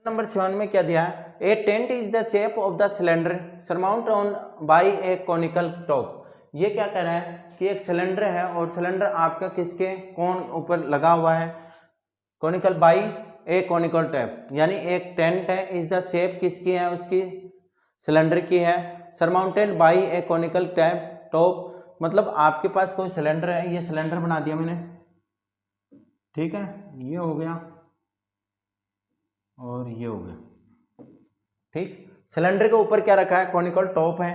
Number 7 में क्या दिया है, a tent is the shape of the cylinder surmount on by a conical top. ये क्या कह रहा है कि एक सिलेंडर है और सिलेंडर आपका किसके कोन ऊपर लगा हुआ है, conical bye a conical top, यानी एक टेंट है, इज द शेप किसकी है, उसकी सिलेंडर की है, surmounted bye a conical top, मतलब आपके पास कोई सिलेंडर है, ये सिलेंडर बना दिया मैंने, ठीक है, ये हो गया और ये हो गया, ठीक। सिलेंडर के ऊपर क्या रखा है, कॉनिकल टॉप है,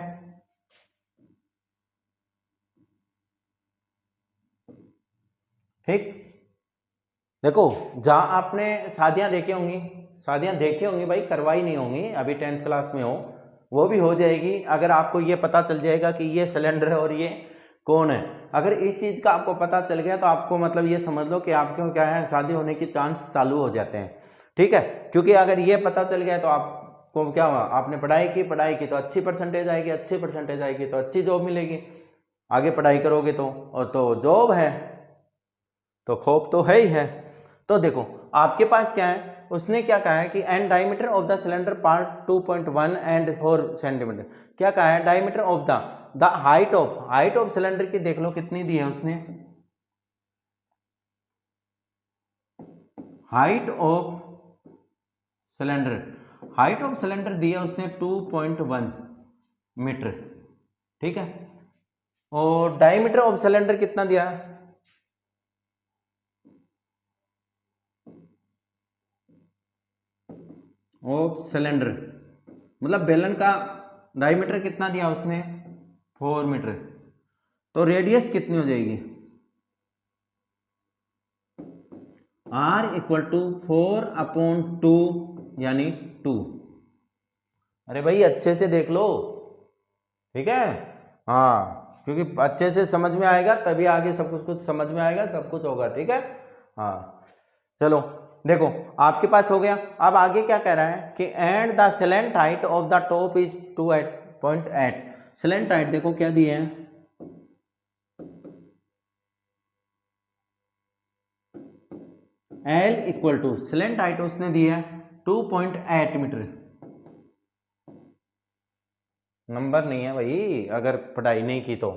ठीक। देखो जहां आपने शादियां देखी होंगी, शादियां देखी होंगी भाई, करवाई नहीं होंगी, अभी 10th क्लास में हो, वो भी हो जाएगी अगर आपको ये पता चल जाएगा कि ये सिलेंडर है और ये कौन है। अगर इस चीज का आपको पता चल गया तो आपको मतलब ये समझ लो कि आपको क्या है, शादी होने की चांस चालू हो जाते हैं, ठीक है। क्योंकि अगर ये पता चल गया तो आपको क्या हुआ, आपने पढ़ाई की तो अच्छी परसेंटेज आएगी, अच्छी परसेंटेज आएगी तो अच्छी जॉब मिलेगी, आगे पढ़ाई करोगे तो, और तो जॉब है तो खौफ तो है ही है। तो देखो आपके पास क्या है, उसने क्या कहा है कि and diameter of the cylinder part 2.1 and 4 centimetre, क्या कहा है, diameter of the height of cylinder की देख लो कितनी दी है उसने, हाइट ऑफ सिलेंडर दिया उसने 2.1 मीटर, ठीक है। और डायमीटर ऑफ सिलेंडर कितना दिया, ऑफ सिलेंडर मतलब बेलन का डायमीटर कितना दिया उसने, 4 मीटर, तो रेडियस कितनी हो जाएगी, R इक्वल टू 4/2 यानी 2। अरे भाई अच्छे से देख लो, ठीक है, हाँ, क्योंकि अच्छे से समझ में आएगा तभी आगे सब कुछ समझ में आएगा, सब कुछ होगा, ठीक है। हाँ चलो देखो आपके पास हो गया। अब आगे क्या कह रहा है कि and the slant height of the top is 2.8, slant height देखो क्या दी है, L equal to slant height उसने दी है 2.8 मीटर, नंबर नहीं है भाई अगर पढ़ाई नहीं की तो।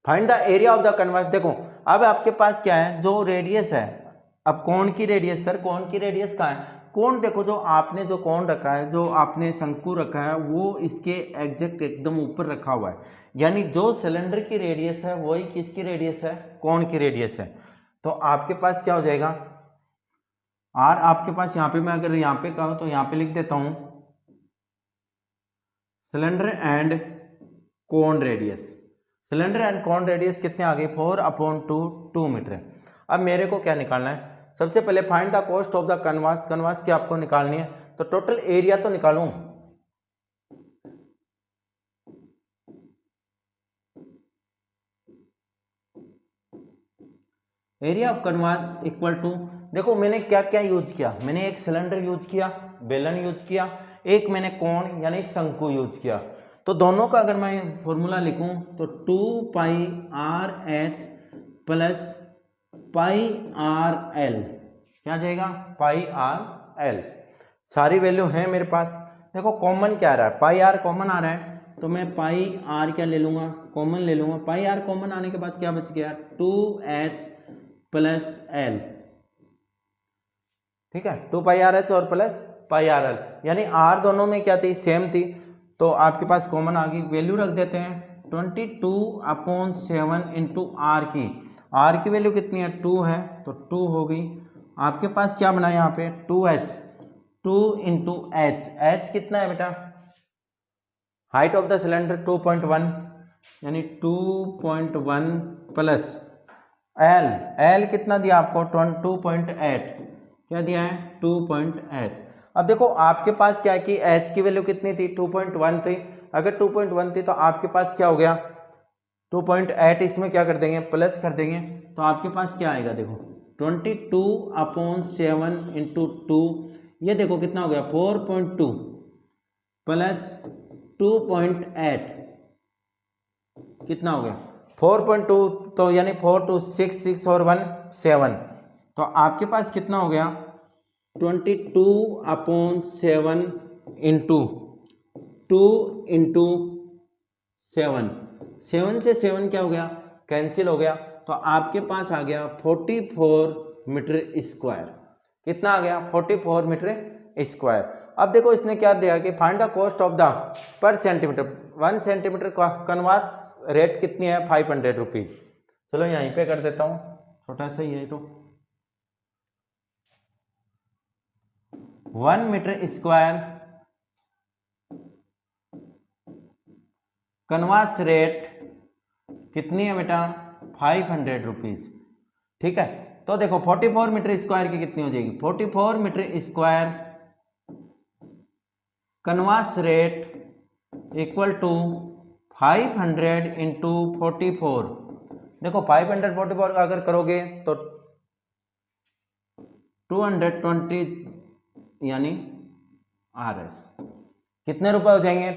Find the area of the converse, देखो अब आपके पास क्या है, जो रेडियस है, अब कोण की रेडियस, सर कोण की रेडियस कहाँ है, कोण देखो जो आपने जो कोण रखा है, जो आपने शंकु रखा है वो इसके एग्जैक्ट एकदम ऊपर रखा हुआ है, यानी जो सिलेंडर की रेडियस है वही किसकी रेडियस है, कोण की रेडियस है। तो आपके पास क्या हो जाएगा, आर आपके पास यहाँ पे, मैं अगर यहाँ पे कहूँ तो यहाँ पे लिख देता हूँ सिलेंडर एंड कोण रेडियस, सिलेंडर एंड कोण रेडियस कितने आ गए, 4/2 2 मीटर। अब मेरे को क्या निकालना है, सबसे पहले find the cost of the canvas, canvas की आपको निकालनी है, तो टोटल एरिया तो निकालूं, area of canvas equal to, देखो मैंने क्या क्या यूज किया, मैंने एक सिलेंडर यूज किया, बेलन यूज किया, एक मैंने कोण यानी शंकु यूज किया, तो दोनों का अगर मैं फॉर्मूला लिखूं तो 2πRh प्लस πRL, क्या आ जाएगा, πRL, सारी वैल्यू है मेरे पास। देखो कॉमन क्या आ रहा है, πR कॉमन आ रहा है, तो मैं πR क्या ले लूंगा, कॉमन ले लूंगा, πR कॉमन आने के बाद क्या बच गया, 2H प्लस L, ठीक है, 2πRH और प्लस πRL, यानी R दोनों में क्या थी, सेम थी, तो आपके पास कॉमन आ गई, वैल्यू रख देते हैं 22/7 इंटू R की वैल्यू कितनी है, 2 है, तो 2 हो गई। आपके पास क्या बना यहाँ पे 2H, 2 इंटू H कितना है बेटा, हाइट ऑफ द सिलेंडर 2.1 यानी 2.1 प्लस L कितना दिया आपको 2.8, क्या दिया है 2.8। अब देखो आपके पास क्या है कि H की वैल्यू कितनी थी 2.1 थी, अगर 2.1 थी तो आपके पास क्या हो गया 2.8, इसमें क्या कर देंगे प्लस कर देंगे, तो आपके पास क्या आएगा देखो 22/7 इंटू 2, ये देखो कितना हो गया 4.2 प्लस 2.8 कितना हो गया 4.2, तो यानी 4 2 6 6 और 1 7, तो आपके पास कितना हो गया 22/7 इंटू 2 इंटू 7, 7 से 7 क्या हो गया, कैंसिल हो गया, तो आपके पास आ गया 44 मीटर स्क्वायर। कितना आ गया, 44 मीटर स्क्वायर। अब देखो इसने क्या दिया कि find the cost of the पर सेंटीमीटर, 1 सेंटीमीटर का कन्वास रेट कितनी है, 500 रुपीज। चलो यहीं पे कर देता हूँ, छोटा सा ही है तो 1 मीटर स्क्वायर कन्वास रेट कितनी है बेटा, 500 रुपीज। ठीक है, तो देखो 44 मीटर स्क्वायर की कितनी हो जाएगी, 44 metre square canvas rate equal to 500 into 44। देखो 544 का अगर करोगे तो 220 यानी RS कितने रुपए हो जाएंगे,